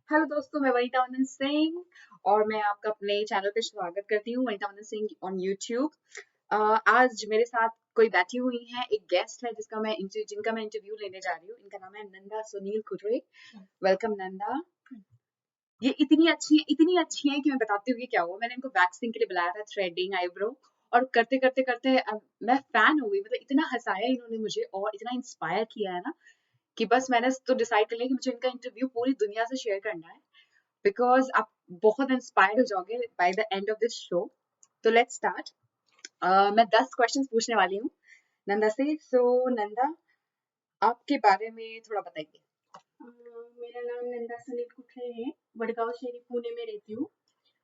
Hello दोस्तों, मैं वनीता वंदन सिंह और मैं आपका अपने चैनल पे स्वागत करती हूँ, वनीता वंदन सिंह ऑन यूट्यूब। आज मेरे साथ कोई बैठी हुई है, एक गेस्ट है जिनका मैं इंटरव्यू लेने जा रही हूँ। इनका नाम है नंदा सुनील खुरे। वेलकम नंदा। ये इतनी अच्छी है कि मैं बताती हूँ कि क्या हुआ। मैंने इनको वैक्सिंग के लिए बुलाया था, थ्रेडिंग, आईब्रो, और करते करते करते अब मैं फैन हो गई। मतलब इतना हंसाया इन्होंने मुझे और इतना इंस्पायर किया है ना कि बस मैंने तो डिसाइड कर लिया कि मुझे इनका इंटरव्यू पूरी दुनिया से शेयर करना है, बिकॉज आप बहुत इंस्पायर्ड हो जाओगे by the end of this show. तो लेट्स स्टार्ट। मैं 10 क्वेश्चंस पूछने वाली हूँ नंदा से। सो नंदा, आपके बारे में थोड़ा बताइए। मेरा नाम नंदा सुनील कुठरे है। वडगांव शहरी पुणे में रहती हूँ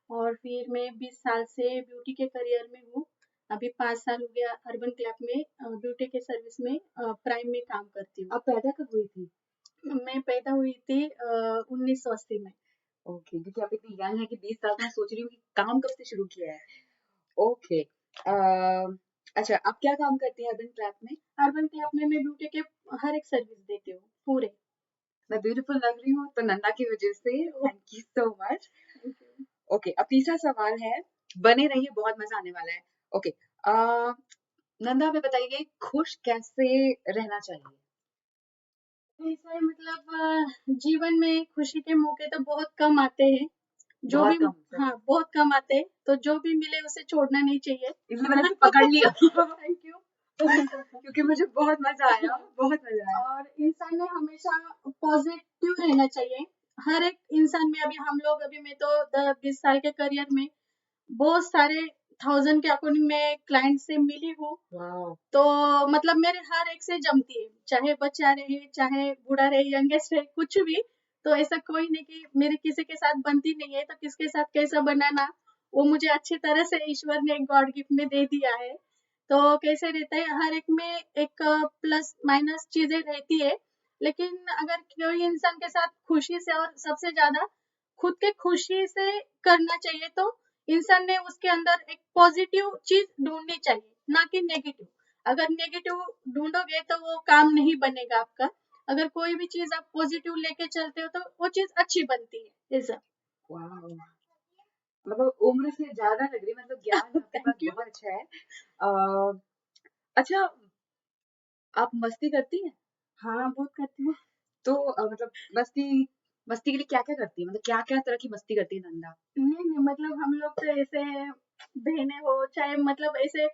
और फिर मैं 20 साल से ब्यूटी के करियर में हूँ। अभी 5 साल हो गया अर्बन क्लैप में ब्यूटी के सर्विस में प्राइम में काम करती हूँ। आप पैदा कब हुई थी? मैं पैदा हुई थी 1980 में। ओके, क्योंकि आप इतनी यंग है कि 20 साल में सोच रही हूँ कि काम कब से शुरू किया है। ओके। अच्छा, आप क्या काम करती हैं अर्बन क्लैप में? अर्बन क्लैप में मैं ब्यूटी के हर एक सर्विस देती हूँ पूरे। मैं ब्यूटीफुल लग रही हूँ तो नंदा की वजह से। Thank you so much. Thank you. Okay, अब तीसरा सवाल है, बने रहिए, बहुत मजा आने वाला है। ओके। नंदा, हमें बताइए, खुश कैसे रहना चाहिए? ऐसा है मतलब जीवन में खुशी के मौके तो बहुत कम आते हैं। जो भी बहुत कम से। हाँ, बहुत कम आते हैं, तो जो भी मिले उसे छोड़ना नहीं चाहिए। इसलिए मैंने भी पकड़ लिया। Thank you. क्योंकि मुझे बहुत मजा आया, बहुत मजा आया। और इंसान ने हमेशा पॉजिटिव रहना चाहिए। हर एक इंसान में अभी मैं तो 20 साल के करियर में बहुत सारे थाउजेंड के अकॉर्डिंग में क्लाइंट से मिली हूँ। वाह। तो मतलब मेरे हर एक से जमती है, चाहे बच्चा रहे, चाहे बूढ़ा रहे, यंगेस्ट रहे, कुछ भी। तो ऐसा कोई नहीं कि मेरे किसी के साथ बनती नहीं है, तो किसके साथ कैसा बनाना, वो मुझे अच्छी तरह से ईश्वर ने एक गॉड गिफ्ट में दे दिया है। तो कैसे रहता है, हर एक में एक प्लस माइनस चीजें रहती है। लेकिन अगर कोई इंसान के साथ खुशी से और सबसे ज्यादा खुद के खुशी से करना चाहिए, तो इंसान ने उसके अंदर एक पॉजिटिव चीज ढूंढनी चाहिए, ना कि नेगेटिव। अगर नेगेटिव ढूंढोगे तो वो काम नहीं बनेगा आपका। अगर कोई भी चीज आप पॉजिटिव लेके चलते हो तो वो चीज अच्छी बनती है। ऐसा। वाह, मतलब उम्र से ज्यादा लग रही, मतलब ज्ञान आपके पास थैंक यू। बहुत अच्छा है। अ, अच्छा, आप मस्ती करती हैं? हाँ, बहुत करती हूँ। तो मतलब मस्ती मस्ती के लिए क्या क्या करती है, मतलब क्या क्या तरह की मस्ती करती है नंदा? नहीं नहीं, मतलब हम लोग तो ऐसे बहने हो चाहे मतलब ऐसे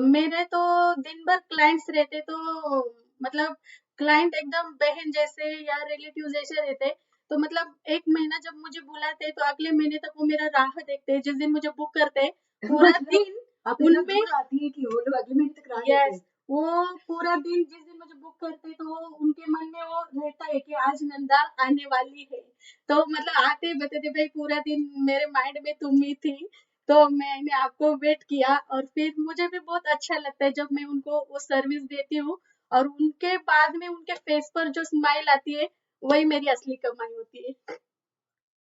मेरे तो दिन भर क्लाइंट्स रहते, तो मतलब क्लाइंट एकदम बहन जैसे या रिलेटिव जैसे रहते। तो मतलब एक महीना जब मुझे बुलाते तो अगले महीने तक वो मेरा राह देखते, जिस दिन मुझे बुक करते पूरा मतलब दिन आप इतना उनमें। दूर आती है कि वो लोग अगले महीने तक राह देते यस, हैं? वो पूरा दिन जिस दिन मुझे बुक करते तो वो उनके मन में वो रहता है कि आज नंदा आने वाली है। तो मतलब आते ही बताते भाई पूरा दिन मेरे माइंड में तुम ही थी। तो मैंने आपको वेट किया और फिर मुझे भी बहुत अच्छा लगता है जब मैं उनको वो सर्विस देती हूँ, और उनके बाद में उनके फेस पर जो स्माइल आती है वही मेरी असली कमाई होती है।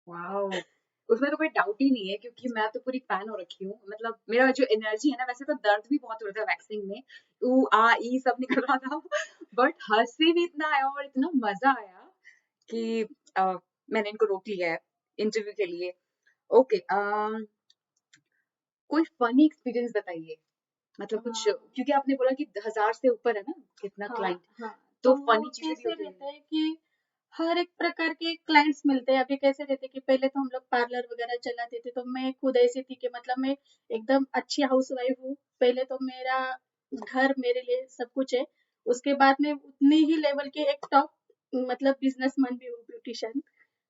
वाओ! उसमें तो कोई डाउट ही नहीं है, क्योंकि मैं तो पूरी फैन हो रखी हूँ। मतलब मेरा जो एनर्जी है ना, वैसे तो दर्द भी बहुत हो रहा था वैक्सिंग में, ऊ, आ, ई सब निकल रहा था। बट हँसी भी इतना आया और इतना मज़ा आया कि मैंने इनको रोक लिया है इंटरव्यू के लिए। ओके, कोई फनी एक्सपीरियंस बताइए। मतलब कुछ, हाँ क्योंकि आपने बोला कि 1000 से ऊपर है ना कितना हाँ क्लाइंट, हाँ। तो तो वो फनी चीज़ें भी कैसे होती रहता होंगी। है कि हर एक प्रकार के क्लाइंट्स मिलते हैं। अभी कैसे रहते कि पहले तो हम लोग पार्लर वगैरह चलाते थे, तो मैं खुद ऐसी थी कि मतलब मैं एकदम अच्छी हाउसवाइफ हूँ। पहले तो मेरा घर मेरे लिए सब कुछ है। उसके बाद में उतनी ही लेवल के एक टॉप मतलब बिजनेसमैन भी हूँ, ब्यूटिशियन।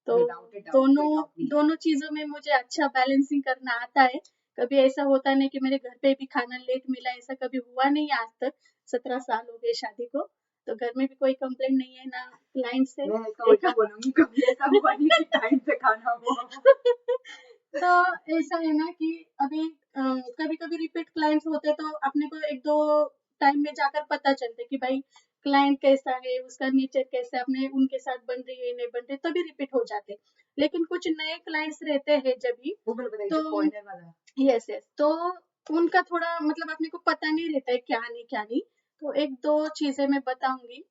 तो विदाउट अ डाउट, कोई दोनों डाउट नहीं है। दोनों चीजों में मुझे अच्छा बैलेंसिंग करना आता है। कभी ऐसा होता नहीं कि मेरे घर पे भी खाना लेट मिला, ऐसा कभी हुआ नहीं आज तक। 17 साल हो गए शादी को, तो घर में भी कोई कंप्लेंट नहीं है ना क्लाइंट से। मैं इसका एक उल्टा बोलूँगी, कभी ऐसा हुआ नहीं कि टाइम से खाना हुआ हो। तो ऐसा है ना कि अभी कभी कभी रिपीट क्लाइंट्स होते तो अपने को एक दो टाइम में जाकर पता चलते कि भाई क्लाइंट कैसा है, उसका नेचर कैसा है, अपने उनके साथ बन रही है नहीं बन रही, तभी रिपीट हो जाते। लेकिन कुछ नए क्लाइंट्स रहते हैं जब भी, वो वाला बताइए तो जो फॉरेनर वाला। यस यस, तो उनका थोड़ा मतलब अपने को पता नहीं रहता है क्या नहीं क्या नहीं। तो एक दो चीजें मैं बताऊंगी।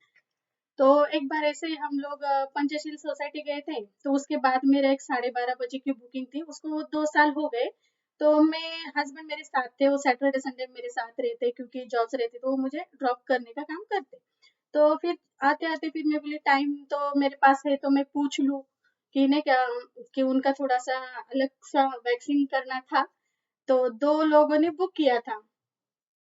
तो एक बार ऐसे ही हम लोग पंचशील सोसाइटी गए थे, तो उसके बाद मेरा एक 12:30 बजे की बुकिंग थी, उसको 2 साल हो गए। तो मैं हस्बैंड मेरे साथ थे, वो सैटरडे संडे मेरे साथ रहते क्योंकि जॉब्स रहती तो वो मुझे ड्रॉप करने का काम करते। तो फिर आते-आते फिर मैं बोली टाइम तो मेरे पास है तो मैं पूछ लूँ कि नहीं क्या कि उनका थोड़ा-सा अलग-सा वैक्सिंग करना था, तो 2 लोगों ने बुक किया था।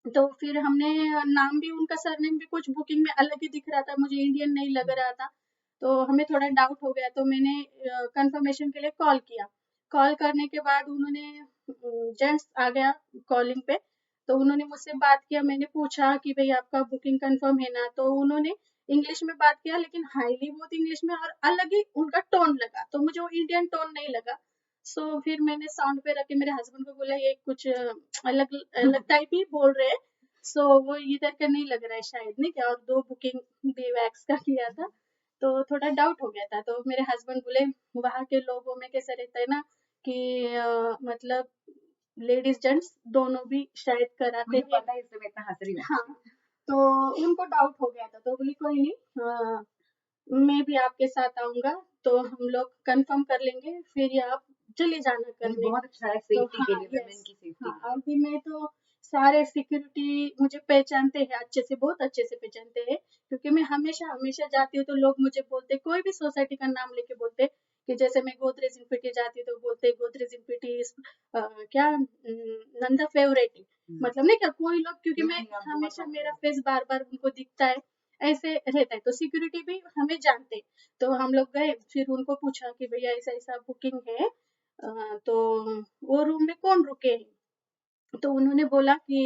तो फिर हमने नाम भी उनका सरनेम भी कुछ बुकिंग में अलग ही दिख रहा था, मुझे इंडियन नहीं लग रहा था। तो हमें थोड़ा डाउट हो गया तो मैंने कंफर्मेशन के लिए कॉल किया। कॉल करने के बाद उन्होंने जेंट्स आ गया कॉलिंग पे, तो उन्होंने मुझसे बात किया, मैंने पूछा कि भई आपका बुकिंग कंफर्म है ना? तो उन्होंने इंग्लिश में बात किया लेकिन हाईली बहुत इंग्लिश में और अलग ही उनका टोन लगा, तो मुझे वो इंडियन टोन नहीं लगा। सो फिर मैंने साउंड पे रख के मेरे हस्बैंड को बोला ये कुछ अलग अलग टाइप ही बोल रहे हैं। सो वो इधर का नहीं लग रहा है शायद नहीं क्या और 2 बुकिंग भी वैक्स का किया था, तो थोड़ा डाउट हो गया था। तो मेरे हस्बैंड बोले वहाँ के लोगों में कैसा रहता है ना कि मतलब लेडीज़ जेंट्स दोनों भी शायद कराते मुझे हैं। पता है इसलिए मैं इतना हँस रही हूँ हाँ, एक्चुअली। तो उनको डाउट हो गया था, तो बोली कोई नहीं मैं भी आपके साथ आऊँगा, तो हम लोग कन्फर्म कर लेंगे, फिर ये आप चले जाना नहीं, करने। बहुत अच्छा है तो सेफ्टी के हाँ, लिए, वुमेन यस, की सेफ्टी हाँ, के लिए। अभी मैं तो सारे सिक्योरिटी मुझे पहचानते हैं अच्छे से, बहुत अच्छे से पहचानते हैं, क्योंकि मैं हमेशा जाती हूँ तो लोग मुझे बोलते कोई भी सोसाइटी का नाम लेके बोलते कि जैसे मैं गोदरेज इन्फिनिटी जाती हूँ तो बोलते गोदरेज इन्फिनिटी इज़ क्या नंदा फेवरेट मतलब नहीं क्या कोई लोग क्योंकि नहीं, मैं नहीं, आप बहुत हमेशा मेरा पॉपुलर फेस बार-बार उनको दिखता है, ऐसे रहता है, तो सिक्योरिटी भी हमें जानते हैं। तो हम लोग गए, फिर उनको पूछा कि भैया ऐसा-ऐसा बुकिंग है तो वो रूम में कौन रुके हैं? तो उन्होंने बोला कि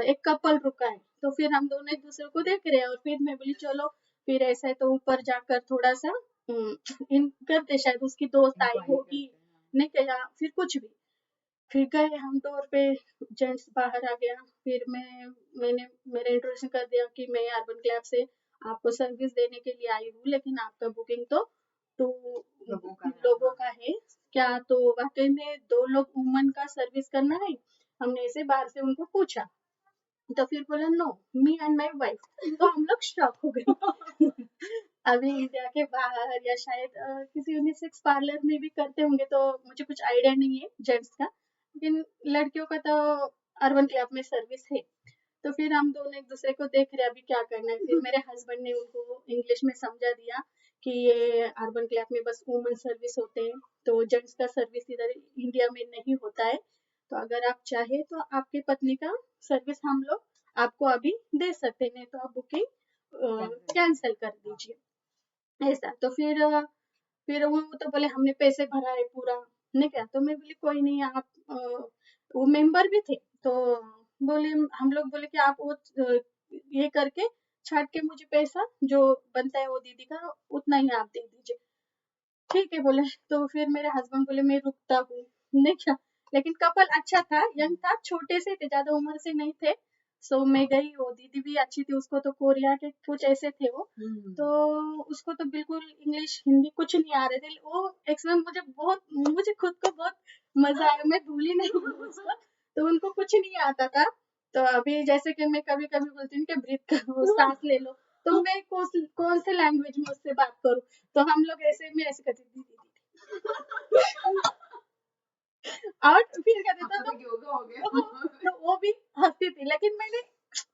एक कपल रुका है, तो फिर हम दोनों एक-दूसरे को देख रहे हैं और फिर मैं बोली चलो फिर ऐसा है तो ऊपर जाकर थोड़ा-सा इन करते शायद उसकी दोस्त आई इंक्वायरी होगी, करते हैं। नहीं क्या या फिर कुछ भी। फिर गए हम डोर पे, जेंट्स बाहर आ गया, फिर मैंने मेरा इंट्रोडक्शन कर दिया कि मैं अर्बन क्लैब से आपको सर्विस देने के लिए आई हूँ, लेकिन आपका बुकिंग तो 2 लोगों का है, लोगों हाँ। का है। क्या तो वाक़ई में 2 लोग वुमन का सर्विस करना है? हमने ऐसे बाहर से उनको पूछा। तो फिर बोला no me and my wife तो हम लोग शॉक हो गए अभी इंडिया के बाहर या शायद किसी यूनिसेक्स पार्लर में भी करते होंगे तो मुझे कुछ आइडिया नहीं है जेंट्स का लेकिन लड़कियों का तो अर्बन क्लब में सर्विस है तो फिर हम दोनों एक दूसरे को देख रहे अभी क्या करना है फिर मेरे हस्बैंड ने उनको इंग्लिश में समझा दिया कि ये अर्बन क्लब में बस वुमेन सर्विस होते हैं तो जेंट्स का सर्विस इधर इंडिया में नहीं होता है तो अगर आप चाहे तो आपकी पत्नी का सर्विस हम लोग आपको अभी दे सकते हैं नहीं तो आप बुकिंग कैंसिल कर कैंसिल कर दें, हाँ। दीजिए ऐसा तो फिर वो तो बोले हमने पैसे भरा है पूरा नहीं क्या तो मैं बोली कोई नहीं आप वो मेंबर भी थे तो बोले हम लोग बोले कि आप वो ये करके छाट के मुझे पैसा जो बनता है वो दीदी का उतना ही आप दे दीजिए ठीक है बोले तो फिर मेरे हस्बैंड बोले मैं रुकता हूँ नहीं क्या लेकिन कपल अच्छा था यंग था छोटे से थे ज्यादा उम्र से नहीं थे सो मैं गई वो दीदी भी अच्छी थी उसको तो कोरिया के कुछ ऐसे थे वो तो उसको तो बिल्कुल इंग्लिश हिंदी कुछ नहीं आ रहे थे वो एक्चुअली मुझे खुद को बहुत मजा आया मैं भूली नहीं हूँ उसको तो उनको कुछ नहीं आता था तो अभी जैसे कि मैं कभी कभी बोलती हूँ कि ब्रीथ करो सांस ले लो तो मैं कौन से लैंग्वेज में उससे बात करूँ तो हम लोग ऐसे में ऐसे करते दीदी और फिर क्या देता आपका तो योगा हो गया। तो वो भी हंसती थी लेकिन मैंने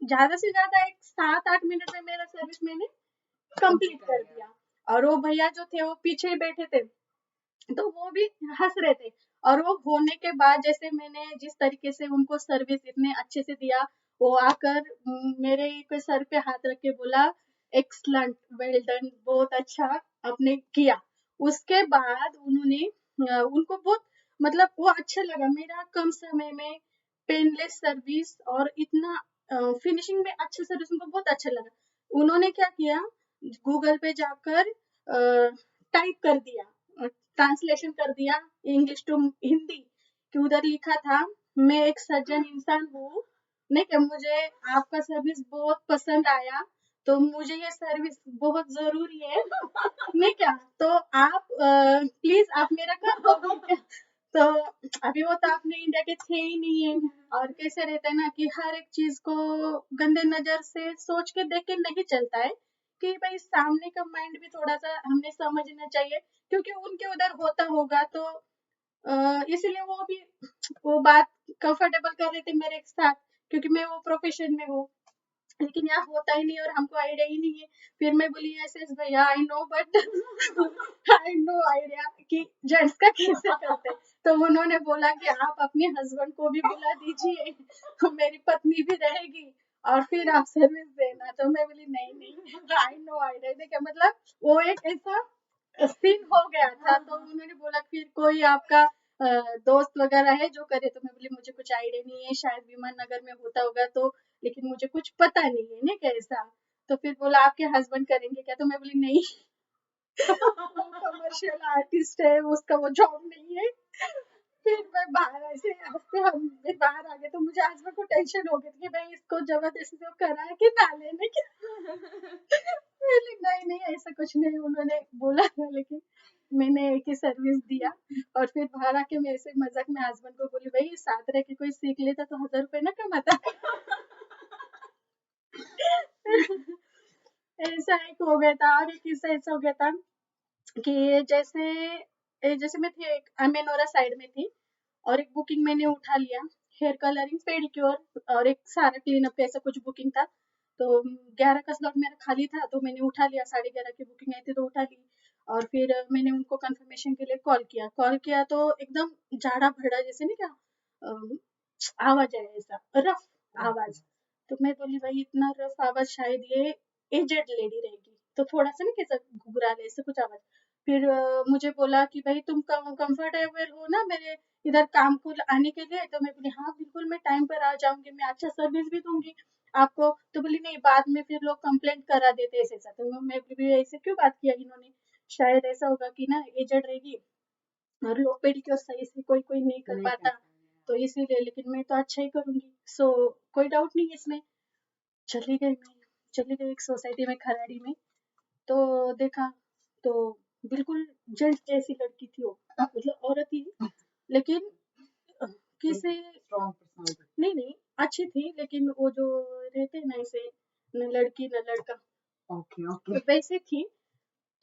ज्यादा से ज्यादा एक 7-8 मिनट में मेरा सर्विस मैंने कंप्लीट कंप्लीट कर कर लिया। दिया और वो भैया जो थे वो पीछे ही बैठे थे तो वो भी हंस रहे थे और वो होने के बाद जैसे मैंने जिस तरीके से उनको सर्विस इतने अच्छे से दिया वो आकर मेरे के सर पे हाथ रख के बोला एक्सलेंट वेल डन बहुत अच्छा आपने किया उसके बाद उन्होंने उनको बहुत मतलब वो अच्छा लगा मेरा कम समय में पेनलेस सर्विस और इतना फिनिशिंग में अच्छा सर्विस उनको बहुत अच्छा लगा उन्होंने क्या किया गूगल पे जाकर टाइप कर दिया ट्रांसलेशन कर दिया इंग्लिश टू हिंदी कि उधर लिखा था मैं एक सज्जन इंसान हूँ नहीं कि मुझे आपका सर्विस बहुत पसंद आया तो मुझे ये सर्विस बहुत जरूरी है नहीं क्या तो आप प्लीज आप मेरा कर दोगे क्या तो अभी वो तो अपने इंडिया के थे ही नहीं है और कैसे रहता है ना कि हर एक चीज को गंदे नजर से सोच के देख के नहीं चलता है कि भाई सामने का माइंड भी थोड़ा-सा हमने समझना चाहिए, क्योंकि उनके उधर होता होगा तो इसलिए वो भी वो बात कंफर्टेबल कर रहे थे मेरे साथ, क्योंकि मैं वो प्रोफेशन में हूँ। लेकिन यहाँ होता ही नहीं और हमको आइडिया ही नहीं है। फिर मैं बोली ऐसे भैया I know but I know idea कि जेंट्स का कैसे करते हैं। तो उन्होंने बोला कि आप अपने हस्बैंड को भी बुला दीजिए, तो मेरी पत्नी भी रहेगी और फिर आप सर्विस देना। तो मैं बोली नहीं नहीं आई नो आइडिया। देखिए मतलब वो एक ऐसा सीन हो गया था। तो उन्होंने बोला फिर कोई आपका दोस्त वगैरह है जो करे। तो मैं बोली मुझे कुछ आइडिया नहीं है, शायद विमान नगर में होता होगा तो, लेकिन मुझे कुछ पता नहीं है ना कैसा। तो फिर बोला आपके हस्बैंड करेंगे क्या? तो मैं बोली नहीं वो कमर्शियल आर्टिस्ट है, उसका वो जॉब नहीं है। फिर मैं बाहर ऐसे हंसते हम फिर बाहर आ गए। तो मुझे हस्बैंड को टेंशन हो गई थी कि भाई इसको जबरदस्ती से करा है कि ना लेने की। नहीं नहीं ऐसा कुछ नहीं उन्होंने बोला था, लेकिन मैंने एक ही सर्विस दिया। और फिर बाहर आके मैं ऐसे मजाक में हस्बैंड को बोली भाई साथ रह के कोई सीख लेता तो 1000 रुपए ना कमाता। ऐसा एक हो गया था। और एक किस्सा ऐसा हो गया था कि जैसे मैं थी एक अमेनोरा साइड में थी और एक बुकिंग मैंने उठा लिया, हेयर कलरिंग पेडिक्योर और एक सारा क्लीनअप का ऐसा कुछ बुकिंग था। तो 11 का स्लॉट मेरा खाली था तो मैंने उठा लिया, 11:30 की बुकिंग आई थी तो उठा ली। और फिर मैंने उनको कंफर्मेशन के लिए कॉल किया तो एकदम झाड़ा भड़ा जैसे नहीं क्या अम, आवाज है ऐसा रफ आवाज। तो मैं बोली भाई इतना रफ आवाज शायद ये एजेड लेडी रहेगी, तो थोड़ा सा ना कैसा घुघराले ऐसे कुछ आवाज। फिर मुझे बोला कि भाई तुम कंफर्टेबल हो ना मेरे इधर काम को आने के लिए? तो मैं बोली हाँ बिल्कुल मैं टाइम पर आ जाऊंगी, मैं अच्छा सर्विस भी दूंगी आपको। तो बोली नहीं बाद में फिर लोग कंप्लेंट करा देते ऐसे ऐसा। तो मैं बोली ऐसे क्यों बात किया इन्होंने? शायद ऐसा होगा कि ना एजेड रहेगी और लोग पेडिक्योर सही से कोई कोई नहीं कर पाता, तो इसीलिए। लेकिन मैं तो अच्छा ही करूंगी, सो कोई डाउट नहीं है इसमें। मैं चली गई एक सोसाइटी में खराड़ी में। तो देखा तो बिल्कुल जेंट्स जैसी लड़की थी वो, मतलब औरत ही, लेकिन किसी नहीं नहीं अच्छी थी, लेकिन वो जो रहते हैं ना ऐसे न लड़की न लड़का ओके वैसे थी।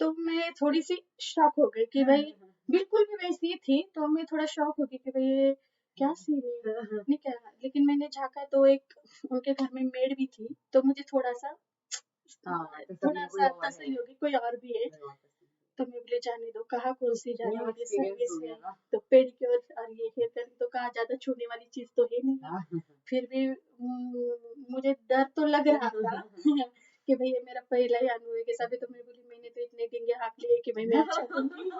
तो मैं थोड़ी सी शॉक हो गई कि भाई बिल्कुल भी वैसी ही थी। तो मैं थोड़ा शॉक हो गई कि भाई ये क्या सीन है नहीं क्या। लेकिन मैंने झाँका तो एक उनके घर में मेड भी थी, तो मुझे थोड़ा सा तसल्ली हो गई कोई और भी है। तो मैं बोले जाने दो, कहा कौन सी जाने वाली सर्विस है, तो पेडिक्योर और ये हेयर कटिंग तो कहा ज्यादा छूने वाली चीज तो है नहीं। फिर भी मुझे डर तो लग रहा था कि भाई ये मेरा पहला ही अनुभव है कैसा भी। तो मैं बोली मैंने तो इतने डिंगे हाँक लिए कि भाई मैं अच्छा करूंगी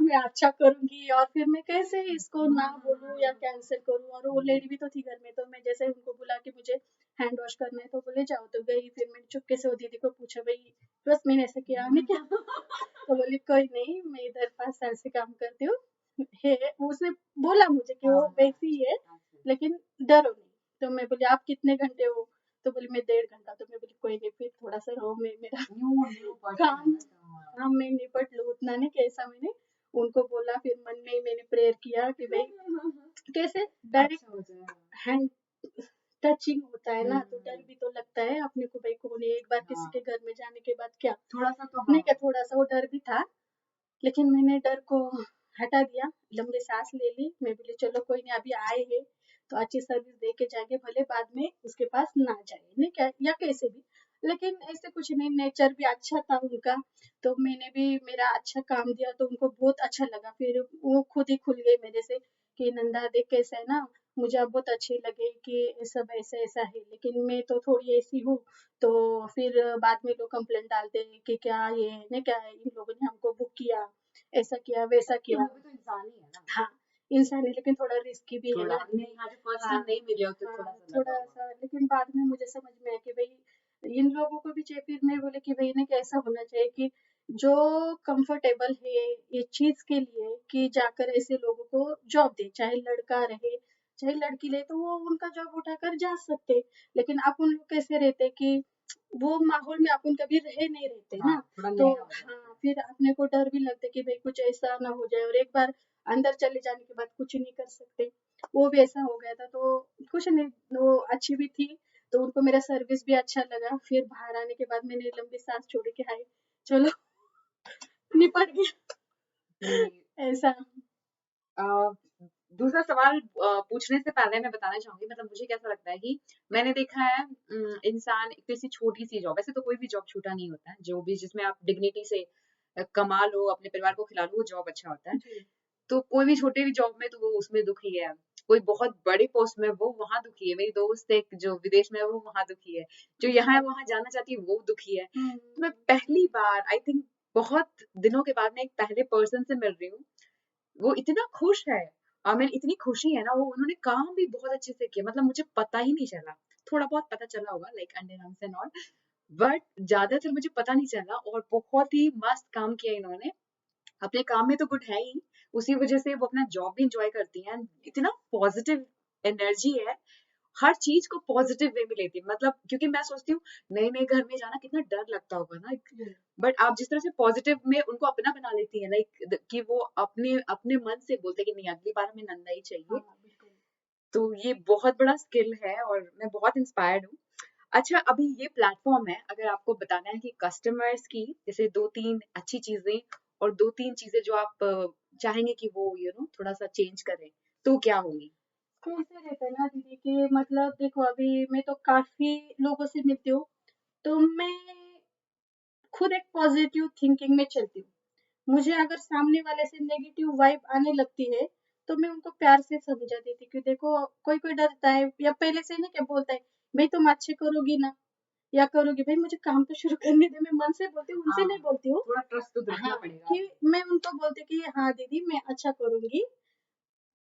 मैं अच्छा करूंगी और फिर मैं कैसे इसको ना बोलूं या कैंसिल करूं। और वो लेडी भी तो थी घर में, तो मैं जैसे उनको बोला कि मुझे हैंड वॉश करना है तो बोले जाओ। तो गई, फिर मैंने चुपके से वो दीदी को पूछा भाई बस मैंने ऐसे किया मैं क्या? तो बोली कोई नहीं मैं इधर 5 साल से काम करती हूँ। है उसने बोला मुझे कि वो वैसी ही है, लेकिन डरो नहीं। तो मैं बोली आप कितने घंटे हो? तो बोली मैं 1.5 घंटा। तो मैं बोली कोई नहीं फिर थोड़ा सा रहो, मैं मेरा काम काम में निपट लूँ उतना नहीं कैसा। मैंने उनको बोला, फिर मन में ही मैंने प्रेयर किया कि भाई कैसे डायरेक्ट हैंड टचिंग होता है ना, तो डर भी तो लगता है अपने को भाई कौन है। एक बार किसी के घर में जाने के बाद क्या थोड़ा सा तो नहीं क्या थोड़ा सा वो डर भी था। लेकिन मैंने डर को हटा दिया, लंबी सांस ले ली। मैं बोली चलो कोई नहीं अभी आए हैं तो अच्छी सर्विस दे के जाएंगे, भले बाद में उसके पास ना जाए नहीं क्या या कैसे भी। लेकिन ऐसे कुछ नहीं, नेचर भी अच्छा था उनका। तो मैंने भी मेरा अच्छा काम दिया तो उनको बहुत अच्छा लगा। फिर वो खुद ही खुल गए मेरे से कि नंदा देख कैसा है ना, मुझे आप बहुत अच्छे लगे कि सब ऐसा ऐसा है, लेकिन मैं तो थोड़ी ऐसी हूँ। तो फिर बाद में लोग कंप्लेंट डालते हैं कि क्या ये ने क्या है, इन लोगों ने हमको बुक किया, ऐसा किया वैसा किया। वो भी तो इंसान ही है ना। हाँ इंसान है, लेकिन थोड़ा रिस्की भी है ना। नहीं हाँ जो फर्स्ट टाइम नहीं मिले हो तो थोड़ा सा। लेकिन बाद में मुझे समझ में आया कि भाई इन लोगों को भी चाहिए। फिर मैं बोले कि भाई ने कैसा होना चाहिए कि जो कंफर्टेबल है ये चीज के लिए कि जाकर ऐसे लोगों को जॉब दे, चाहे लड़का रहे चाहे लड़की रहे, तो वो उनका जॉब उठाकर जा सकते। लेकिन अपन लोग कैसे रहते कि वो माहौल में अपन कभी रहे नहीं रहते ना। तो हाँ फिर अपने को डर भी लगता है कि भाई कुछ ऐसा ना हो जाए, और एक बार अंदर चले जाने के बाद कुछ नहीं कर सकते। वो भी ऐसा हो गया था। तो कुछ नहीं वो अच्छी भी थी तो उनको मेरा सर्विस भी अच्छा लगा। फिर बाहर आने के बाद मैंने लंबी सांस छोड़ी कि हाय चलो निपट गया जी। ऐसा। अ, दूसरा सवाल पूछने से पहले मैं बताना चाहूँगी, मतलब मुझे कैसा लगता है कि मैंने देखा है इंसान किसी छोटी-सी जॉब, वैसे तो कोई भी जॉब छोटा नहीं होता है, जो भी जिसमें आप डिग्निटी से कमा लो, अपने परिवार को खिला लो, वो जॉब अच्छा होता है। जी। तो कोई भी छोटी भी जॉब में तो वो उसमें दुखी है। कोई बहुत बड़ी पोस्ट में वो वहाँ दुखी है। मेरी दोस्त एक जो विदेश में है वो वहाँ दुखी है। जो यहाँ है वहाँ जाना चाहती है वो दुखी है। हुँ, तो मैं पहली बार आई थिंक बहुत दिनों के बाद मैं एक पहले पर्सन से मिल रही हूँ। वो इतना खुश है और मेरी इतनी खुशी है ना, वो उन्होंने काम भी बहुत अच्छे से किया, मतलब मुझे पता ही नहीं चला। थोड़ा बहुत पता चला होगा लाइक अंडे नाम से नॉट, बट ज्यादातर मुझे पता नहीं चला और बहुत ही मस्त काम किया इन्होंने। अपने काम में तो गुड है ही, उसी वजह से वो अपना जॉब भी इंजॉय करती हैं। इतना पॉजिटिव एनर्जी है, हर चीज को पॉजिटिव वे में लेती है। मतलब क्योंकि मैं सोचती हूँ नए नए घर में जाना कितना डर लगता होगा ना, बट आप जिस तरह से पॉजिटिव में उनको अपना बना लेती है, लाइक कि वो अपने अपने मन से बोलते हैं कि नहीं अगली बार हमें नंदा ही चाहिए। हाँ, बिल्कुल। तो ये बहुत बड़ा स्किल है और मैं बहुत इंस्पायर्ड हूँ। अच्छा, अभी ये प्लेटफॉर्म है, अगर आपको बताना है कि कस्टमर्स की जैसे 2-3 अच्छी चीजें और 2-3 चीजें जो आप चाहेंगे कि वो थोड़ा सा चेंज करें, तो क्या होगी? कैसे रहता है ना दीदी कि मतलब देखो अभी मैं तो काफ़ी लोगों से मिलती हूँ, तो मैं खुद एक पॉज़िटिव थिंकिंग में चलती हूँ। मुझे अगर सामने वाले से नेगेटिव वाइब आने लगती है, तो मैं उनको प्यार से समझा देती हूँ कि देखो कोई-कोई डरता है या पहले से ना क्या बोलता है, भई तुम अच्छे करोगी ना या करोगी, भई मुझे काम तो शुरू करने दे, मैं मन से बोलती हूँ, उनसे हाँ, नहीं बोलती हूँ। थोड़ा ट्रस्ट तो दिलाना हाँ, पड़ेगा। कि मैं उनको बोलती हूँ कि हाँ दीदी मैं अच्छा करूँगी।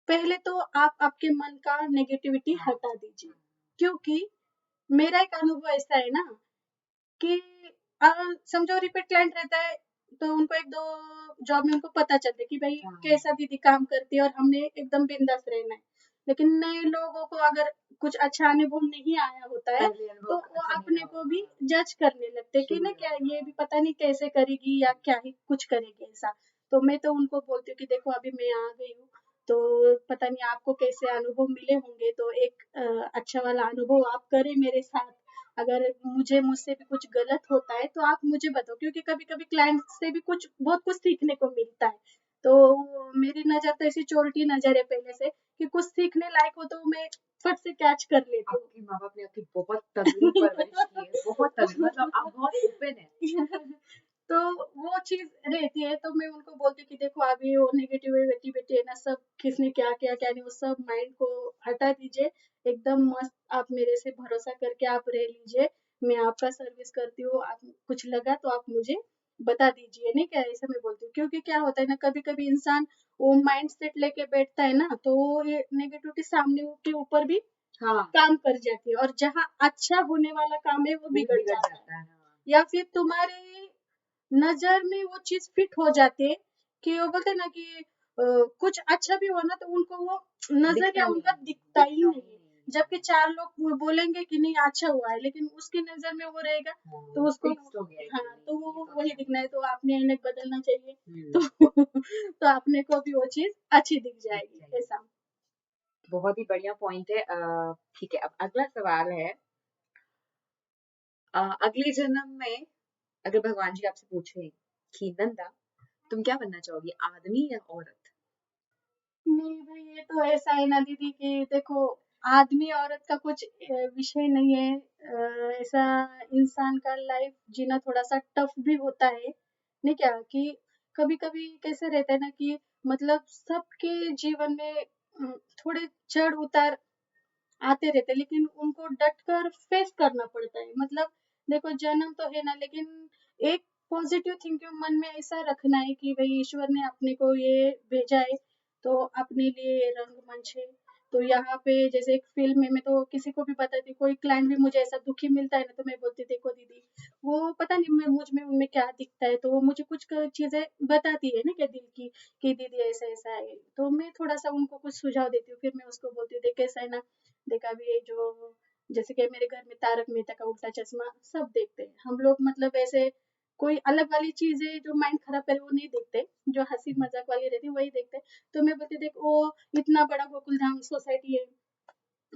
पहले तो आप आपके मन का नेगेटिविटी हाँ, हटा दीजिए, क्योंकि मेरा एक अनुभव ऐसा है ना कि समझो रिपीट क्लाइंट रहता है, तो उनको 1-2 जॉब में उनको पता चलता है कि भई हाँ, कैसा दीदी काम करती है और हमने एकदम बिंदास रहना है। लेकिन नए लोगों को अगर कुछ अच्छा अनुभव नहीं आया होता है, पहले तो अनुभव वो अच्छा नहीं अपने रहा को होगा। भी हाँ, जज करने लगते हैं कि शुरू ना में, क्या ये हाँ, भी पता नहीं कैसे करेगी या क्या ही कुछ करेगी ऐसा। तो मैं तो उनको बोलती हूँ कि देखो अभी मैं आ गई हूँ, तो पता नहीं आपको कैसे अनुभव मिले होंगे, तो एक अच्छा वाला अनुभव आप करें मेरे साथ। अगर मुझसे भी कुछ गलत होता है तो आप मुझे बताओ, क्योंकि कभी-कभी क्लाइंट से भी कुछ बहुत कुछ सीखने को मिलता है। तो मेरी नज़र तो ऐसी चोरटी नज़र है पहले से कि कुछ सीखने लायक हो तो मैं फट से कैच कर लेती हूँ। आपके माँ-बाप ने आपकी बहुत तगड़ी परवरिश की है, बहुत तगड़ी, मतलब आप बहुत ओपन हैं। तो वो चीज़ रहती है, तो मैं उनको बोलती हूँ कि देखो अभी वो नेगेटिविटी है ना, सब किसने क्या किया, क्या नहीं, वो सब माइंड को हटा दीजिए। एकदम मस्त आप मेरे से भरोसा करके आप रह लीजिए। मैं आपका सर्विस करती हूँ, आप कुछ लगा तो आप मुझे बता दीजिए, नहीं क्या ऐसा मैं बोलती हूँ। क्योंकि क्या होता है ना, कभी-कभी इंसान वो माइंडसेट लेके बैठता है ना, तो वो ये नेगेटिविटी सामने के ऊपर भी हाँ, काम कर जाती है और जहाँ अच्छा होने वाला काम है, वो वो भी बिगड़ बिगड़ जाता है। जाता है, हाँ। या फिर तुम्हारे नज़र में वो चीज़ फिट हो जाती है कि वो बोलते हैं ना कि कुछ अच्छा भी हुआ ना तो उनको वो दिखता नज़रिया नहीं उनका है, दिखता ही दिखता नहीं ही है। नहीं जबकि 4 लोग वो बोलेंगे कि नहीं अच्छा हुआ है, लेकिन उसकी नज़र में वो रहेगा है। तो हाँ, उसको फिक्स्ड हो गया है कि हाँ, नहीं, तो ये वो तो वही अच्छा दिखना नहीं है, तो आपने ऐनक बदलना चाहिए। है। तो तो अपने को भी वो चीज़ अच्छी दिख दिख जाएगी, जाएगी। ऐसा। बहुत ही बढ़िया पॉइंट है। ठीक है, अब अगला सवाल है, अगले जन्म में अगर भगवान जी आपसे पूछे कि नंदा तुम क्या बनना चाहोगी, आदमी या औरत? नहीं भाई ये तो ऐसा है ना दीदी कि देखो आदमी औरत का कुछ विषय नहीं है। ऐसा इंसान का लाइफ जीना थोड़ा सा टफ भी होता है, नहीं क्या कि कभी कभी कैसे रहता है ना कि मतलब सबके जीवन में थोड़े चढ़ उतार आते रहते हैं, लेकिन उनको डट कर फेस करना पड़ता है। मतलब देखो जन्म तो है ना, लेकिन एक पॉजिटिव थिंकिंग मन में ऐसा रखना है कि भाई ईश्वर ने अपने को ये भेजा है, तो अपने लिए ये रंगमंच है। तो यहाँ पे जैसे एक फ़िल्म में मैं तो किसी को भी बताती हूँ, कोई क्लाइंट भी मुझे ऐसा दुखी मिलता है ना, तो मैं बोलती देखो दीदी, वो पता नहीं मैं मुझ में उनमें क्या दिखता है, तो वो मुझे कुछ क चीज़ें बताती है ना क्या दिल की, कि दीदी ऐसा-ऐसा है। तो मैं थोड़ा-सा उनको कुछ सुझाव देती हूँ, फिर मैं उसको बोलती हूँ, देख ऐसा है ना, देख अभी ये जो जैसे कि मेरे घर में तारक मेहता का उल्टा चश्मा सब देखते हैं। हम लोग मतलब ऐसे कोई अलग वाली चीज़ें जो माइंड खराब करे वो नहीं देखते, जो हँसी-मज़ाक वाली रहती है वही देखते हैं। तो मैं बोलती देख वो इतना बड़ा गोकुलधाम सोसाइटी है,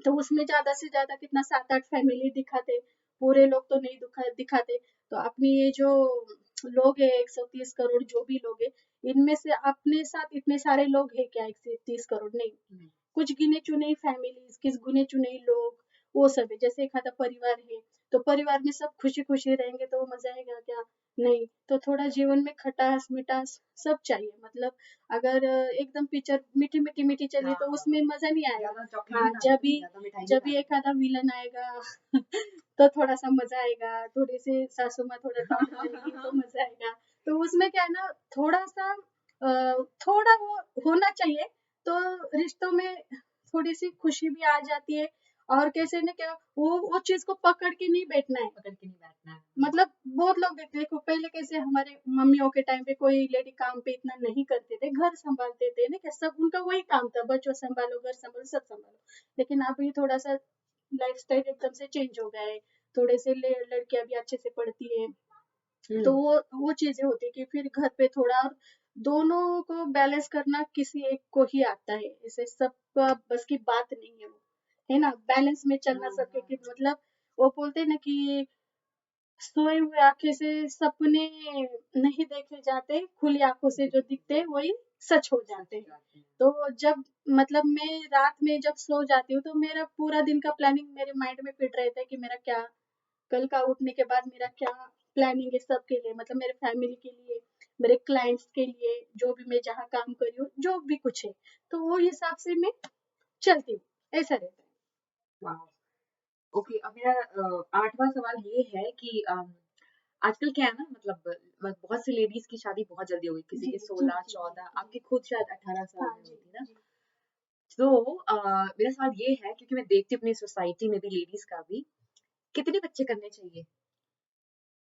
तो उसमें ज़्यादा से ज़्यादा कितना 7-8 फैमिली दिखाते, पूरे लोग तो नहीं दिखाते। तो अपनी ये जो लोग हैं 130 करोड़ जो भी लोग हैं, इनमें से अपने साथ इतने सारे लोग हैं क्या 130 करोड़? नहीं। कुछ गिने-चुने ही फैमिलीज़, किस गिने-चुने ही लोग, वो सब है। जैसे एक आधा परिवार है, तो परिवार में सब खुशी-खुशी रहेंगे तो मज़ा आएगा क्या? नहीं। तो थोड़ा जीवन में खटास-मिठास सब चाहिए। मतलब अगर एकदम पिक्चर मीठी-मीठी चली तो उसमें मज़ा नहीं आएगा। हाँ, जब भी एक आधा विलन आएगा तो थोड़ा-सा मज़ा आएगा, थोड़ी-सी सासू माँ थोड़ा डाँट पड़ेगी तो मज़ा आएगा। तो उसमें क्या है ना थोड़ा-सा थोड़ा वो होना चाहिए, तो रिश्तों में थोड़ी-सी खुशी भी आ जाती है और कैसे ना क्या वो चीज़ को पकड़ के नहीं बैठना है। मतलब बहुत लोग देखो पहले कैसे हमारे मम्मियों के टाइम पे कोई लेडी काम पे इतना नहीं करते थे, घर सँभालते थे ना क्या सब उनका वही काम था, बच्चों सँभालो, घर सँभालो, सब सँभालो। लेकिन अभी थोड़ा-सा लाइफ़स्टाइल एकदम से चेंज हो गया है, थोड़े से लड़कियाँ भी अच्छे से पढ़ती है, तो वो चीज़ें होती है कि फिर घर पे थोड़ा और दोनों को बैलेंस करना किसी एक को ही आता है, ऐसे सबका बस की बात नहीं है वो, है ना? बैलेंस में चलना सबके कि मतलब वो बोलते हैं ना कि सोए हुए आँखें से सपने नहीं देखे जाते, खुली आँखों से जो दिखते हैं वही सच हो जाते हैं। तो जब मतलब मैं रात में जब सो जाती हूँ तो मेरा पूरा दिन का प्लानिंग मेरे माइंड में फिट रहता है कि मेरा क्या कल का उठने के बाद मेरा क्या प्लानिंग है सबके लिए मतलब मेरे फैमिली के लिए, मेरे क्लाइंट्स के लिए, जो भी मैं जहाँ काम कर रही हूँ, जो भी कुछ है, तो वो हिसाब से मैं चलती हूँ, ऐसा रहता है। वाह! ओके, अब मेरा 8वां सवाल ये है कि आजकल क्या है ना मतलब बहुत सी लेडीज़ की शादी बहुत जल्दी हो गई, किसी जी, की जी, 16, जी, 14 जी। आपकी खुद शायद 18 साल हाँ में जी, हुई थी ना? जी। तो मेरा सवाल ये है क्योंकि मैं देखती हूँ अपनी सोसाइटी में भी लेडीज़ का भी, कितने बच्चे करने चाहिए?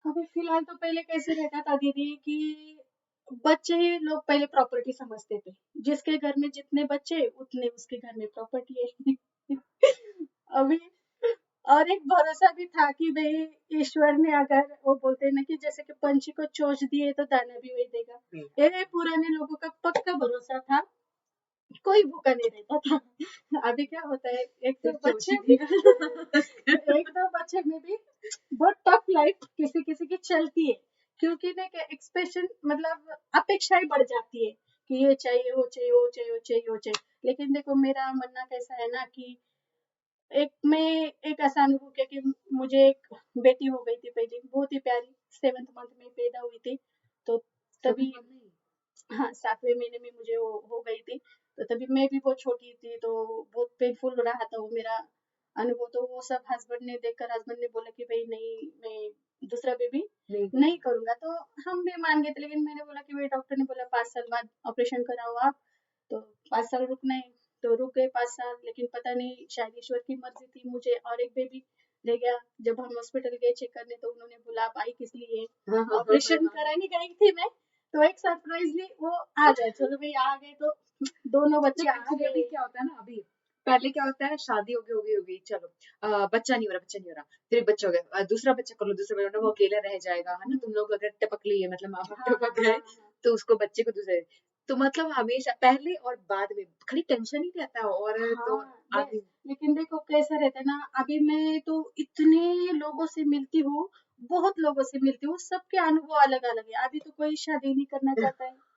अभी फिलहाल तो पहले कैसे रहता था दीदी कि बच्चे ही लोग पहले प्रॉपर्टी समझते थे। जिसके घर में जितने बच्चे उतने उसके घर में प्रॉपर्टी है। अभी और एक भरोसा भी था कि भई ईश्वर ने अगर वो बोलते हैं ना कि जैसे कि पंछी को चोंच दिए तो दाना भी वही देगा। ये पुराने लोगों का पक्का भरोसा था कोई भूखा नहीं रहता था। अभी क्या होता है एक तो सिर्फ बच्चे चोची भी थी। एक तो बच्चे में भी बहुत टफ लाइफ किसी किसी की चलती है क्योंकि ना क्या एक्सपेक्टेशन मतलब अपेक्षाएं बढ़ जाती है कि ये चाहिए वो चाहिए वो चाहिए वो चाहिए वो चाहिए लेकिन देखो मेरा मानना कैसा है ना कि एक ऐसा अनुभव किया कि मुझे एक बेटी हो गई थी पहले बहुत ही प्यारी 7th मंथ में पैदा हुई थी तो तभी 7th मंथ में ही? हाँ 7वें महीने में मुझे वो हो गई थी तो तभी मैं भी बहुत छोटी थी तो बहुत पेनफुल रहा था वो मेरा अनुभव तो वो सब हस्बैंड ने देखकर हस्बैंड ने बोला कि भाई नहीं मैं दूसरा बेबी नहीं नहीं करूँगा। करूंगा तो हम भी मान गए थे लेकिन मैंने बोला कि भाई डॉक्टर ने बोला 5 साल बाद ऑपरेशन कराओ आप तो 5 साल रुकना है तो रुक गए 5 साल लेकिन पता नहीं शायद ईश्वर की मर्जी थी मुझे और एक बेबी ले गया जब हम हॉस्पिटल गए चेक करने तो उन्होंने बोला आप आई किस लिए हाँ, हाँ, हाँ, हाँ, ऑपरेशन हाँ। कराने गई थी मैं तो एक सरप्राइजली वो आ गए चलो भाई आ गए तो दोनों नहीं बच्चे आ एक्चुअली अभी गए क्या होता है ना अभी पहले क्या होता है शादी हो गई चलो बच्चा नहीं हो रहा फिर एक बच्चा हो गया दूसरा बच्चा कर लो दूसरा बच्चा वो अकेला रह जाएगा है ना तुम लोग अगर टपक लिए मतलब माँ बाप हाँ हाँ टपक हाँ गए हाँ तो उसको बच्चे को दूसरे तो मतलब हमेशा पहले और बाद में खाली टेंशन ही रहता है औरत और हाँ, आदमी लेकिन देखो कैसा रहता है ना अभी मैं तो इतने लोगों से मिलती हूँ बहुत लोगों से मिलती हूँ सबके अनुभव अलग अलग है अभी तो कोई शादी नहीं करना चाहता है मैं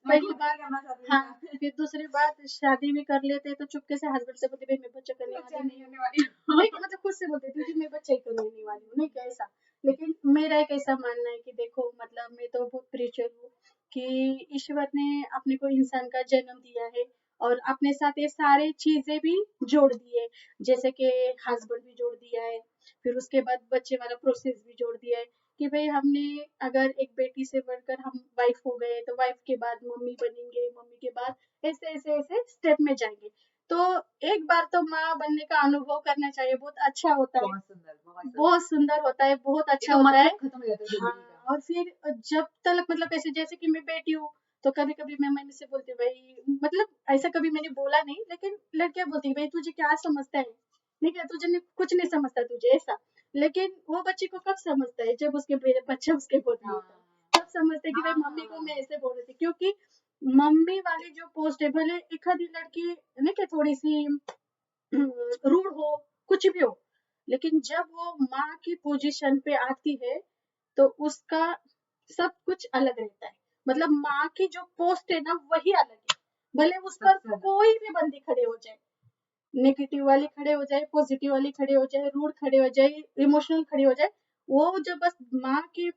पहली खुद नहीं बात करना चाहती हाँ हूँ फिर दूसरी बात शादी भी कर लेते तो चुपके से हस्बैंड से बोलते भाई मैं बच्चा करने बच्चा वाली नहीं नहीं हूँ होने वाली नहीं मतलब खुद से बोलती थी कि मैं बच्चा ही करने वाली हूँ नहीं कैसा लेकिन मेरा एक ऐसा मानना है कि देखो मतलब मैं तो बहुत प्रिचर हूँ कि ईश्वर ने अपने को इंसान का जन्म दिया है और अपने साथ ये सारी चीजें भी जोड़ दी है जैसे कि हस्बैंड भी जोड़ दिया है फिर उसके बाद बच्चे वाला प्रोसेस भी जोड़ दिया है कि भाई हमने अगर एक बेटी से बढ़कर हम वाइफ हो गए तो वाइफ के बाद मम्मी बनेंगे मम्मी के बाद ऐसे ऐसे ऐसे स्टेप में जाएंगे तो एक बार तो माँ बनने का अनुभव करना चाहिए बहुत अच्छा होता है बहुत सुंदर बहुत सुंदर होता है बहुत ये अच्छा तो होता है मतलब खत्म हो जाता है हाँ जिंदगी का और फिर जब तक मतलब ऐसे जैसे कि मैं बेटी हूँ तो कभी कभी मैं मम्मी से बोलती हूँ भाई मतलब ऐसा कभी मैंने बोला नहीं लेकिन लड़कियां बोलती हैं भाई तुझे क्या समझता है नहीं क्या तुझे कुछ नहीं समझता तुझे ऐसा लेकिन वो बच्चे को कब समझता है जब उसके बच्चा उसके बोलती है हाँ तब समझते है कि भाई हाँ मम्मी को हाँ मैं ऐसे बोल रही थी क्योंकि मम्मी वाली जो पोस्ट है, भले एक आधी लड़की ना कि थोड़ी सी रूड हो, कुछ भी हो, लेकिन जब वो माँ की पोजीशन पे आती है तो उसका सब कुछ अलग रहता है। मतलब माँ की जो पोस्ट है ना वही अलग है, भले उस पर सबसे अलग। कोई भी बंदी खड़े हो जाए, नेगेटिव वाली खड़े हो जाए, पॉजिटिव वाली खड़े हो जाए, रूड खड़े हो जाए, इमोशनल खड़े हो जाए, वो जब बस माँ के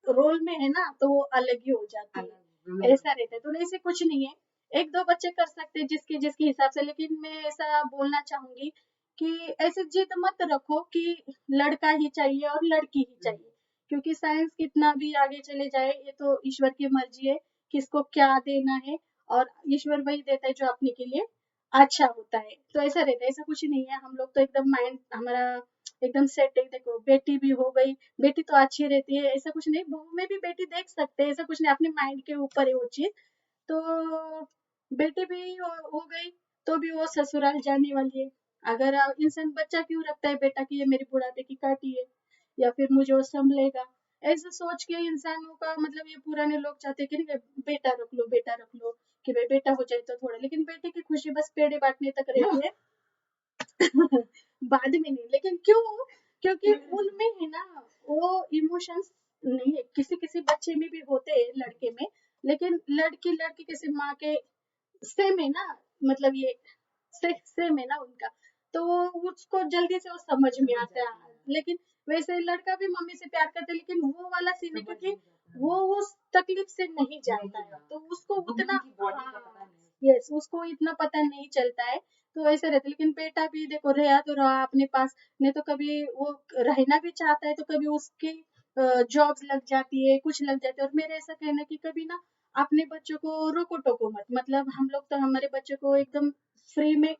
रोल में है ना तो वो अलग ही हो जाती है। अलग ऐसा रहता है, तो ऐसे कुछ नहीं है, एक दो बच्चे कर सकते हैं जिसके जिसके हिसाब से, लेकिन मैं ऐसा बोलना चाहूंगी कि ऐसे जिद मत रखो कि लड़का ही चाहिए और लड़की ही चाहिए, क्योंकि साइंस कितना भी आगे चले जाए ये तो ईश्वर की मर्जी है, किसको क्या देना है, और ईश्वर वही देता है जो अपने के लिए अच्छा होता है। तो ऐसा रहता है, ऐसा कुछ नहीं है, हम लोग तो एकदम माइंड हमारा एकदम सेट है। देखो बेटी भी हो गई, बेटी तो अच्छी रहती है, ऐसा कुछ नहीं, बहू में भी बेटी देख सकते हैं, ऐसा कुछ नहीं, अपने माइंड के ऊपर है वो चीज। तो बेटी भी हो गई तो भी वो ससुराल जाने वाली है। अगर इंसान बच्चा क्यों रखता है बेटा की, ये मेरी बुढ़ापे की काटी है, या फिर मुझे वो संभलेगा, ऐसे सोच के इंसानों का मतलब, ये पुराने लोग चाहते हैं कि नहीं कि बेटा रख लो, बेटा रख लो, कि भाई बेटा हो जाए तो थोड़ा, लेकिन बेटे की खुशी बस पेड़े बांटने तक रहती है। बाद में नहीं, लेकिन क्यों, क्योंकि उनमें है ना वो इमोशंस नहीं है, किसी किसी बच्चे में भी होते हैं, लड़के में, लेकिन लड़की लड़की किसी माँ के सेम है ना, मतलब ये सेम है ना उनका, तो वो उसको जल्दी से वो समझ में समझ आता जाती है। है। लेकिन वैसे लड़का भी मम्मी से प्यार करता है, लेकिन वो वाला सीन है समझ क्योंकि नहीं जाता है। वो उस तकलीफ से नहीं जाता नहीं, है, हाँ। तो उसको उतना, वुमन की बॉडी का पता हाँ, नहीं। यस, उसको इतना पता नहीं चलता है, तो ऐसे रहता है। लेकिन बेटा भी देखो रहा तो रहा अपने पास, नहीं तो कभी वो रहना भी चाहता है तो कभी उसकी जॉब्स लग जाती है, कुछ लग जाती है, और मेरा ऐसा कहना है कि कभी ना अपने बच्चों को रोको टोको मत, मतलब हम लोग तो हमारे बच्चों को एकदम फ्री में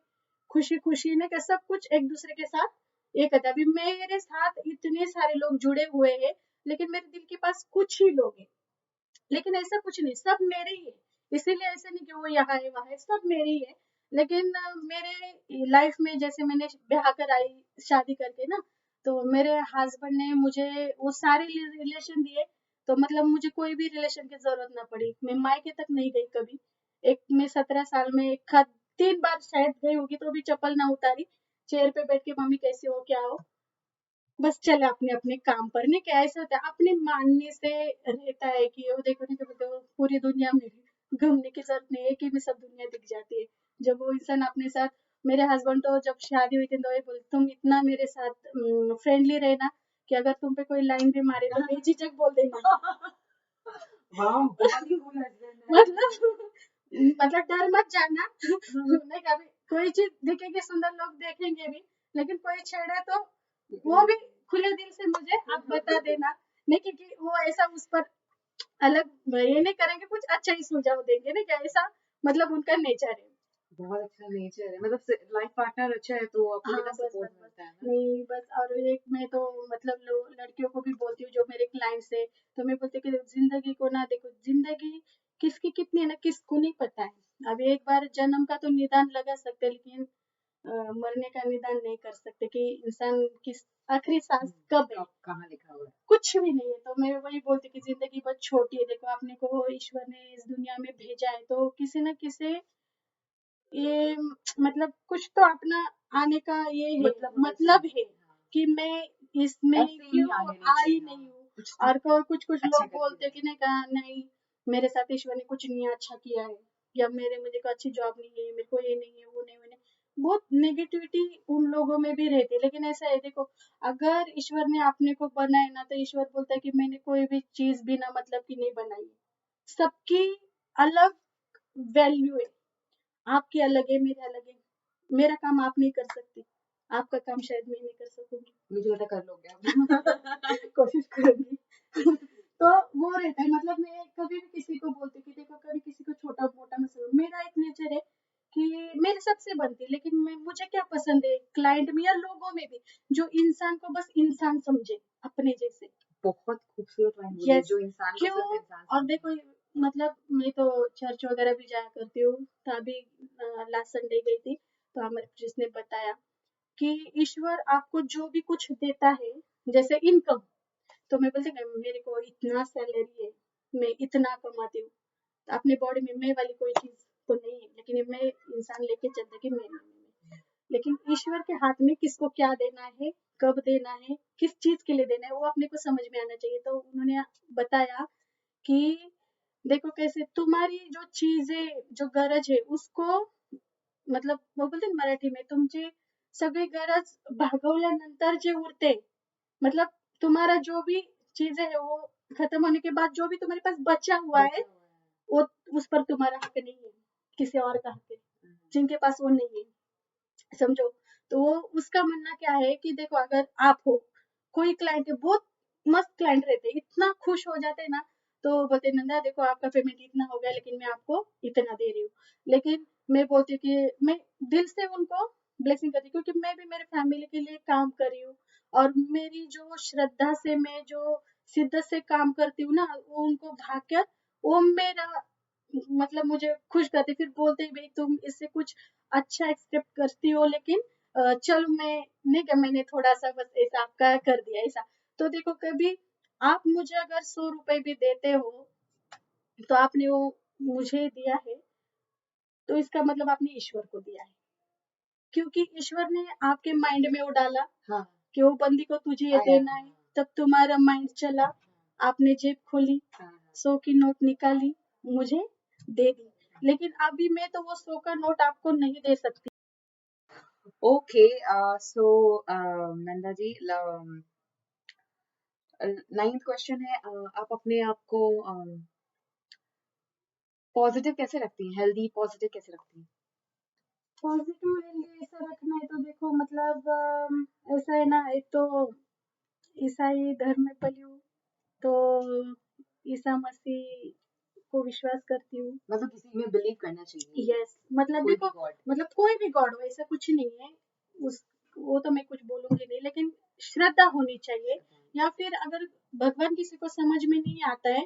खुशी खुशी ने का सब कुछ एक दूसरे के साथ एक था। अभी मेरे साथ इतने सारे लोग जुड़े हुए हैं, लेकिन मेरे दिल के पास कुछ ही लोग हैं, लेकिन ऐसा कुछ नहीं, सब मेरे ही है, इसीलिए ऐसा नहीं कि वो यहाँ है वहाँ है, सब मेरे ही है। लेकिन मेरे लाइफ में जैसे मैंने ब्याह कर आई शादी करके ना, तो मेरे हस्बैंड ने मुझे वो सारे रिलेशन दिए, तो मतलब मुझे कोई भी रिलेशन की जरूरत ना पड़ी, मैं मायके तक नहीं गई कभी। एक मैं 17 साल में एक 3 बार शायद गई होगी तो भी चप्पल ना उतारी, चेयर पे बैठ के मम्मी कैसे हो क्या हो, बस चले अपने अपने काम पर, नहीं क्या ऐसा होता है अपने मानने से रहता है कि वो देखो नहीं तो पूरी दुनिया में घूमने की जरूरत नहीं है कि मैं सब दुनिया दिख जाती है। जब वो इंसान अपने साथ, मेरे हस्बैंड तो जब शादी हुई थी तो ये बोले तुम इतना मेरे साथ फ्रेंडली रहना कि अगर तुम पे कोई लाइन भी मारे तो बेझिझक बोल देना। वाह, बहुत ही cool husband है। मतलब मतलब डर मत जाना। नहीं कभी कोई चीज दिखेगी सुंदर, लोग देखेंगे भी, लेकिन कोई छेड़े तो वो भी खुले दिल से मुझे आप बता देना, नहीं क्योंकि वो ऐसा उस पर अलग ये नहीं करेंगे, कुछ अच्छा ही सुझाव देंगे, नहीं क्या ऐसा, मतलब उनका नेचर है। बहुत अच्छा नेचर है, मतलब लाइफ पार्टनर अच्छा है तो आपको हाँ कितना बस सपोर्ट बस बस, मिलता है ना। नहीं बस, और एक मैं तो मतलब लड़कियों को भी बोलती हूँ जो मेरे क्लाइंट्स है, तो मैं बोलती हूँ कि जिंदगी को ना देखो, जिंदगी किसकी कितनी है ना किसको नहीं पता है। अब एक बार जन्म का तो निदान लगा सकते हैं, लेकिन मरने का निदान नहीं कर सकते कि इंसान की आखिरी सांस कब है, कब कहाँ लिखा हुआ है। कुछ भी नहीं है। तो मैं वही बोलती कि जिंदगी बहुत छोटी है, देखो अपने को ईश्वर ने इस दुनिया में भेजा है तो किसी न किसी ये मतलब कुछ तो अपना आने का ये है, मतलब है कि मैं इसमें ऐसे ही क्यों नहीं आने नहीं आई चाहिए, नहीं हाँ, हूँ। कुछ तो और कुछ कुछ अच्छा लोग करके बोलते हैं जाए। कि नहीं कहा नहीं, मेरे साथ ईश्वर ने कुछ नहीं अच्छा किया है, या मुझे को अच्छी जॉब नहीं है, मेरे को ये नहीं है वो नहीं, वो नहीं, बहुत नेगेटिविटी उन लोगों में भी रहती है। लेकिन ऐसा है देखो, अगर ईश्वर ने अपने को बनाया ना, तो ईश्वर बोलता है कि मैंने कोई भी चीज बिना मतलब की नहीं बनाई है, सबकी अलग वैल्यू है, आपकी अलग है मेरी अलग है, मेरा काम आप नहीं कर सकती, आपका काम शायद मैं नहीं कर सकूंगी। मुझे लगा कर लोगे आप। कोशिश करूंगी। तो वो रहता है, मतलब मैं कभी भी किसी को बोलती हूँ कि देखो कभी किसी को छोटा मोटा मत समझो, मेरा एक नेचर है कि मेरे सबसे बनती है, लेकिन मैं मुझे क्या पसंद है क्लाइंट में या लोगों में भी, जो इंसान को बस इंसान समझे अपने जैसे। बहुत खूबसूरत लाइन बोली, यस, जो इंसान को क्यों, सिर्फ इंसान और समझे। देखो मतलब मैं तो चर्च वगैरह भी जाया करती हूँ, तो अभी लास्ट संडे गई थी, तो हमारे प्रीस्ट ने बताया कि ईश्वर आपको जो भी कुछ देता है, जैसे इनकम, तो मैं बोलती हूँ, मेरे को इतना सैलरी है, मैं इतना कमाती हूँ, अपने बॉडी में मैं वाली कोई चीज तो नहीं है, लेकिन ये मैं इंसान लेके चलता है कि मैं, लेकिन ईश्वर के हाथ में किसको क्या देना है, कब देना है, किस चीज के लिए देना है, वो अपने को समझ में आना चाहिए। तो उन्होंने बताया कि देखो कैसे तुम्हारी जो चीजें जो गरज है उसको, मतलब वो बोलते हैं ना मराठी में, तुमची सगळी गरज भागवल्यानंतर जे उरते, मतलब तुम्हारा जो भी चीजें है वो खत्म होने के बाद जो भी तुम्हारे पास बचा हुआ है वो उस पर तुम्हारा हक नहीं है, किसी और का हक है, जिनके पास वो नहीं है, समझो। तो वो उसका मानना क्या है कि देखो अगर आप हो, कोई क्लाइंट है, बहुत मस्त क्लाइंट रहते हैं, इतना खुश हो जाते हैं ना, तो बोलते नंदा देखो आपका पेमेंट इतना हो गया लेकिन मैं आपको इतना दे रही हूँ। लेकिन मैं बोलती हूँ कि मैं दिल से उनको ब्लेसिंग करती हूँ, क्योंकि मैं भी मेरे फैमिली के लिए काम कर रही हूँ, और मेरी जो श्रद्धा से मैं जो शिद्दत से काम करती हूँ ना, वो उनको भाकर वो मेरा मतलब मुझे खुश करते, फिर बोलते हैं भाई तुम इससे कुछ अच्छा एक्सपेक्ट करती हो, लेकिन चलो मैं नहीं क्या, मैंने थोड़ा सा बस ऐसा आपका कर दिया ऐसा। तो देखो कभी आप मुझे अगर 100 रुपए भी देते हो तो आपने वो मुझे दिया है, तो इसका मतलब आपने ईश्वर को दिया है, क्योंकि ईश्वर ने आपके माइंड में वो डाला हाँ कि वो बंदी को तुझे ये आया देना है, तब तुम्हारा माइंड चला, आपने जेब खोली, हाँ 100 की नोट निकाली, मुझे दे दी। लेकिन अभी मैं तो वो 100 का नोट आपको नहीं दे सकती। ओके। सो नंदा जी, नाइन्थ क्वेश्चन है, आप अपने आप को पॉजिटिव कैसे रखती हैं, हेल्दी पॉजिटिव कैसे रखती हैं? पॉजिटिव हेल्दी ऐसा रखना है तो देखो मतलब ऐसा है ना, एक तो ईसाई धर्म में पली हूँ, तो ईसा मसीह को विश्वास करती हूँ। मतलब किसी में बिलीव करना चाहिए, यस, मतलब कोई भी देखो, गॉड। मतलब कोई भी गॉड हो ऐसा कुछ नहीं है, उस वो तो मैं कुछ बोलूंगी नहीं, लेकिन श्रद्धा होनी चाहिए। या फिर अगर भगवान किसी को समझ में नहीं आता है,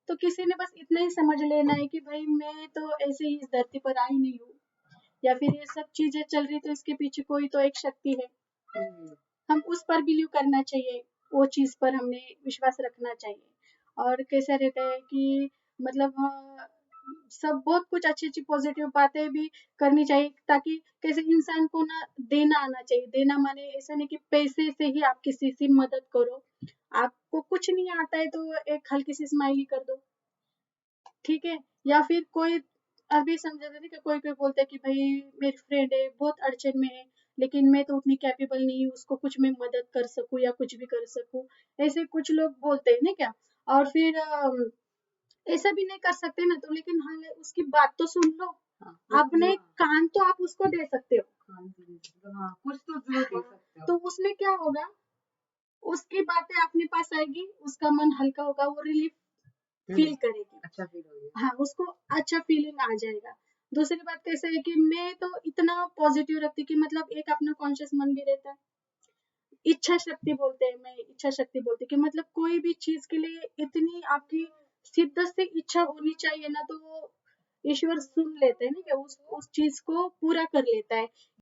तो किसी ने बस इतना ही समझ लेना है कि भाई मैं तो ऐसे ही इस धरती पर आई नहीं हूँ, या फिर ये सब चीजें चल रही तो इसके पीछे कोई तो एक शक्ति है, हम उस पर बिलीव करना चाहिए, वो चीज पर हमने विश्वास रखना चाहिए। और कैसा रहता है कि मतलब सब बहुत कुछ अच्छी अच्छी पॉजिटिव बातें भी करनी चाहिए, ताकि कैसे इंसान को ना देना आना चाहिए। देना माने ऐसा नहीं कि पैसे से ही आप किसी की मदद करो, आपको कुछ नहीं आता है तो एक हल्की सी स्माइली कर दो, ठीक है। या फिर कोई अभी समझा था कि कोई कोई बोलता है कि भाई मेरी फ्रेंड है बहुत अड़चन में है, लेकिन मैं तो उतनी कैपेबल नहीं हूँ उसको कुछ मैं मदद कर सकूँ या कुछ भी कर सकूँ, ऐसे कुछ लोग बोलते हैं ना क्या। और फिर ऐसा भी नहीं कर सकते ना, तो लेकिन हाँ उसकी बात तो सुन लो, हाँ, अपने हाँ, कान तो आप उसको दे सकते हो, हाँ, कुछ तो जरूर दे सकते हो। तो उसमें क्या होगा, उसकी बातें अपने पास आएगी, उसका मन हल्का होगा, वो रिलीफ फील करेगी, अच्छा फील हो गया। हाँ उसको अच्छा फीलिंग आ जाएगा। दूसरी बात कैसे है कि मैं तो इतना पॉजिटिव रखती कि मतलब एक अपना कॉन्शियस मन भी रहता है, इच्छा शक्ति बोलते हैं, मैं इच्छा शक्ति बोलती कि मतलब कोई भी चीज के लिए इतनी आपकी शिद्दत से इच्छा होनी चाहिए ना, तो वो ईश्वर सुन लेते हैं ना कि उस चीज को पूरा कर लेता है।